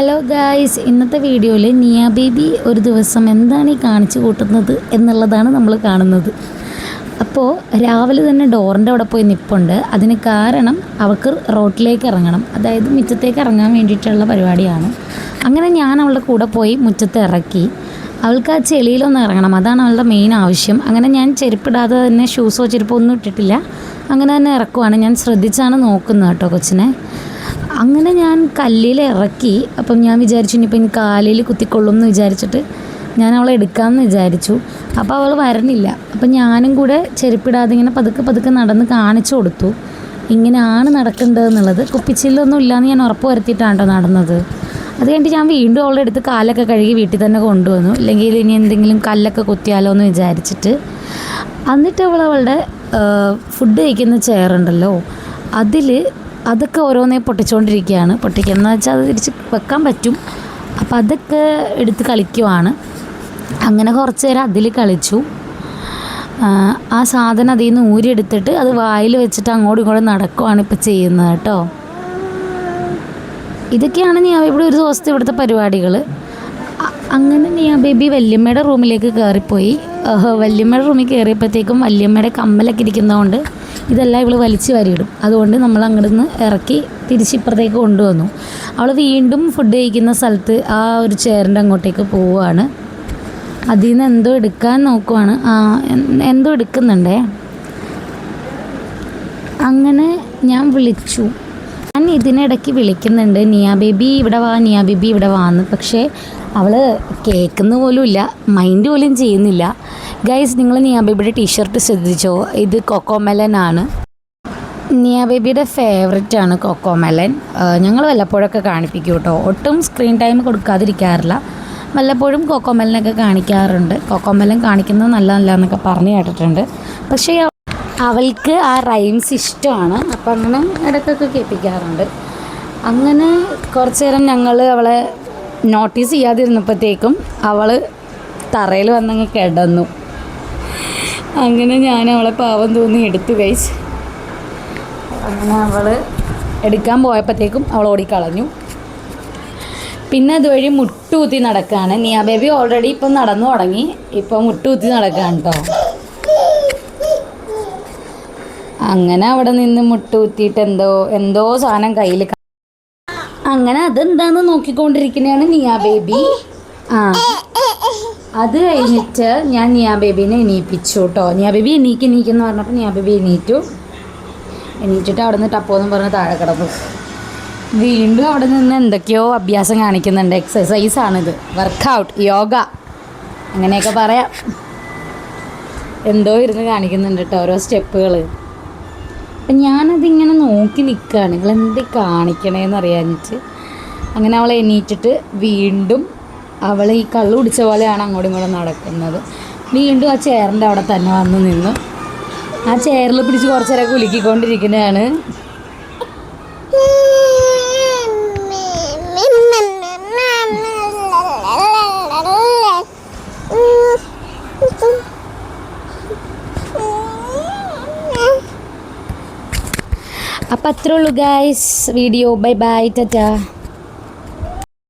Hello guys, ഇന്നത്തെ വീഡിയോയിൽ നിയ ബേബി ഒരു ദിവസം എന്താണ് ഈ കാണിച്ചു കൂട്ടുന്നത് എന്നുള്ളതാണ് നമ്മൾ കാണുന്നത്. അപ്പോൾ രാവിലെ തന്നെ ഡോറിൻ്റെ അവിടെ പോയി നിൽപ്പുണ്ട്. അതിന് കാരണം അവൾക്ക് റോട്ടിലേക്ക് ഇറങ്ങണം, അതായത് മുറ്റത്തേക്ക് ഇറങ്ങാൻ വേണ്ടിയിട്ടുള്ള പരിപാടിയാണ്. അങ്ങനെ ഞാൻ അവളുടെ കൂടെ പോയി മുറ്റത്ത് ഇറക്കി. അവൾക്ക് ആ ചെളിയിലൊന്ന് ഇറങ്ങണം, അതാണ് അവളുടെ മെയിൻ ആവശ്യം. അങ്ങനെ ഞാൻ ചെരുപ്പിടാതെ തന്നെ ഷൂസോ ചെരുപ്പോ ഒന്നും ഇട്ടിട്ടില്ല, അങ്ങനെ തന്നെ ഇറക്കുവാണ്. ഞാൻ ശ്രദ്ധിച്ചാണ് നോക്കുന്നത് കേട്ടോ കൊച്ചിനെ. അങ്ങനെ ഞാൻ കല്ലിൽ ഇറക്കി. അപ്പം ഞാൻ വിചാരിച്ചു ഇനിയിപ്പോൾ ഇനി കാലിൽ കുത്തിക്കൊള്ളും എന്ന് വിചാരിച്ചിട്ട് ഞാൻ അവളെ എടുക്കാമെന്ന് വിചാരിച്ചു. അപ്പോൾ അവൾ വരണില്ല. അപ്പം ഞാനും കൂടെ ചെരുപ്പിടാതെ ഇങ്ങനെ പതുക്കെ പതുക്കെ നടന്ന് കാണിച്ചു കൊടുത്തു ഇങ്ങനെയാണ് നടക്കേണ്ടതെന്നുള്ളത്. കുപ്പിച്ചില്ലൊന്നും ഇല്ലയെന്ന് ഞാൻ ഉറപ്പ് വരുത്തിയിട്ടാണ് കേട്ടോ നടന്നത്. അത് കഴിഞ്ഞിട്ട് ഞാൻ വീണ്ടും അവളുടെ അടുത്ത് കാലൊക്കെ കഴുകി വീട്ടിൽ തന്നെ കൊണ്ടുവന്നു, അല്ലെങ്കിൽ ഇനി എന്തെങ്കിലും കല്ലൊക്കെ കുത്തിയാലോ എന്ന് വിചാരിച്ചിട്ട്. എന്നിട്ട് അവളുടെ ഫുഡ് കഴിക്കുന്ന ചെയറുണ്ടല്ലോ, അതൊക്കെ ഓരോന്നേ പൊട്ടിച്ചുകൊണ്ടിരിക്കുകയാണ്. പൊട്ടിക്കുന്ന വെച്ചാൽ അത് തിരിച്ച് വെക്കാൻ പറ്റും, അപ്പം അതൊക്കെ എടുത്ത് കളിക്കുവാണ്. അങ്ങനെ കുറച്ച് നേരം അതിൽ കളിച്ചു. ആ സാധനം അതിൽ നിന്ന് ഊരിയെടുത്തിട്ട് അത് വായിൽ വെച്ചിട്ട് അങ്ങോട്ടും ഇങ്ങോട്ടും നടക്കുവാണ് ഇപ്പോൾ ചെയ്യുന്നത് കേട്ടോ. ഇതൊക്കെയാണ് നിയ ബേബിയുടെ ഒരു ദിവസത്തെ ഇവിടുത്തെ പരിപാടികൾ. അങ്ങനെ നിയ ബേബി വല്യമ്മയുടെ റൂമിലേക്ക് കയറിപ്പോയി. വല്യമ്മയുടെ റൂമിൽ കയറിയപ്പോഴത്തേക്കും വല്യമ്മയുടെ കമ്മലൊക്കെ ഇരിക്കുന്നതുകൊണ്ട് ഇതെല്ലാം ഇവൾ വലിച്ചു വാരിയിടും. അതുകൊണ്ട് നമ്മൾ അങ്ങോട്ട് നിന്ന് ഇറക്കി തിരിച്ചിപ്പുറത്തേക്ക് കൊണ്ടുവന്നു. അവൾ വീണ്ടും ഫുഡ് കഴിക്കുന്ന സ്ഥലത്ത് ആ ഒരു ചെയറിൻ്റെ അങ്ങോട്ടേക്ക് പോവുകയാണ്. അതിൽ നിന്ന് എന്തോ എടുക്കാൻ നോക്കുവാണ്. എന്തോ എടുക്കുന്നുണ്ടേ. അങ്ങനെ ഞാൻ വിളിച്ചു. ഞാൻ ഇതിനിടയ്ക്ക് വിളിക്കുന്നുണ്ട്, നിയ ബേബി ഇവിടെ വാ, നിയ ബേബി ഇവിടെ വാന്ന്. പക്ഷേ അവൾ കേൾക്കുന്ന പോലും ഇല്ല, മൈൻഡ് പോലും ചെയ്യുന്നില്ല. ഗൈസ്, നിങ്ങൾ നിയ ബേബിയുടെ ടീഷർട്ട് ശ്രദ്ധിച്ചോ? ഇത് കൊക്കോമെലൻ ആണ്. നിയ ബേബിയുടെ ഫേവററ്റ് ആണ് കൊക്കോമെലൻ. ഞങ്ങൾ വല്ലപ്പോഴൊക്കെ കാണിപ്പിക്കും കേട്ടോ, ഒട്ടും സ്ക്രീൻ ടൈം കൊടുക്കാതിരിക്കാറില്ല. വല്ലപ്പോഴും കൊക്കോമെലനൊക്കെ കാണിക്കാറുണ്ട്. കൊക്കോമെലൻ കാണിക്കുന്നത് നല്ലതല്ല എന്നൊക്കെ പറഞ്ഞു കേട്ടിട്ടുണ്ട്. പക്ഷേ അവൾക്ക് ആ റൈംസ് ഇഷ്ടമാണ്, അപ്പം അങ്ങനെ ഇടയ്ക്കൊക്കെ കേൾപ്പിക്കാറുണ്ട്. അങ്ങനെ കുറച്ച് നേരം ഞങ്ങൾ അവളെ നോട്ടീസ് ചെയ്യാതിരുന്നപ്പോഴത്തേക്കും അവൾ തറയിൽ വന്നങ്ങ് കിടന്നു. അങ്ങനെ ഞാൻ അവളെ പാവം തോന്നി എടുത്തു കഴിച്ച്. അങ്ങനെ അവൾ എടുക്കാൻ പോയപ്പോഴത്തേക്കും അവൾ ഓടിക്കളഞ്ഞു. പിന്നെ അതുവഴി മുട്ടുകുത്തി നടക്കുകയാണ്. നിയ ബേബി ഓൾറെഡി ഇപ്പം നടന്നു തുടങ്ങി, ഇപ്പം മുട്ടുകുത്തി നടക്കുകയാണ് കേട്ടോ. അങ്ങനെ അവിടെ നിന്ന് മുട്ടുകുത്തിയിട്ട് എന്തോ സാധനം കയ്യിൽ. അങ്ങനെ അതെന്താണെന്ന് നോക്കിക്കൊണ്ടിരിക്കുന്നതാണ് നിയ ബേബി. അത് കഴിഞ്ഞിട്ട് ഞാൻ നിയ ബേബീനെ എണീപ്പിച്ചു കേട്ടോ. നിയ ബേബി എണീക്കെന്ന് പറഞ്ഞപ്പോൾ നിയ ബേബി എണീറ്റിട്ട് അവിടെ നിന്ന് ടപ്പോന്നും പറഞ്ഞ് താഴെ കിടന്നു. വീണ്ടും അവിടെ നിന്ന് എന്തൊക്കെയോ അഭ്യാസം കാണിക്കുന്നുണ്ട്. എക്സസൈസാണിത്, വർക്കൗട്ട്, യോഗ അങ്ങനെയൊക്കെ പറയാം. എന്തോ ഇരുന്ന് കാണിക്കുന്നുണ്ട് കേട്ടോ, ഓരോ സ്റ്റെപ്പുകൾ. അപ്പം ഞാനതിങ്ങനെ നോക്കി നിൽക്കുകയാണ്, നിങ്ങളെന്ത് കാണിക്കണേന്ന് അറിയാഞ്ഞിട്ട്. അങ്ങനെ അവളെ എണീറ്റിട്ട് വീണ്ടും അവൾ ഈ കള്ളു കുടിച്ച പോലെയാണ് അങ്ങോട്ടും ഇങ്ങോട്ടും നടക്കുന്നത്. വീണ്ടും ആ ചെയറിൻ്റെ അവിടെ തന്നെ വന്ന് നിന്ന് ആ ചെയറിൽ പിടിച്ച് കുറച്ച് നേരം കുലുക്കിക്കൊണ്ടിരിക്കുന്നതാണ്. അപ്പം അത്രേ ഉള്ളൂ guys video. Bye bye, Tata.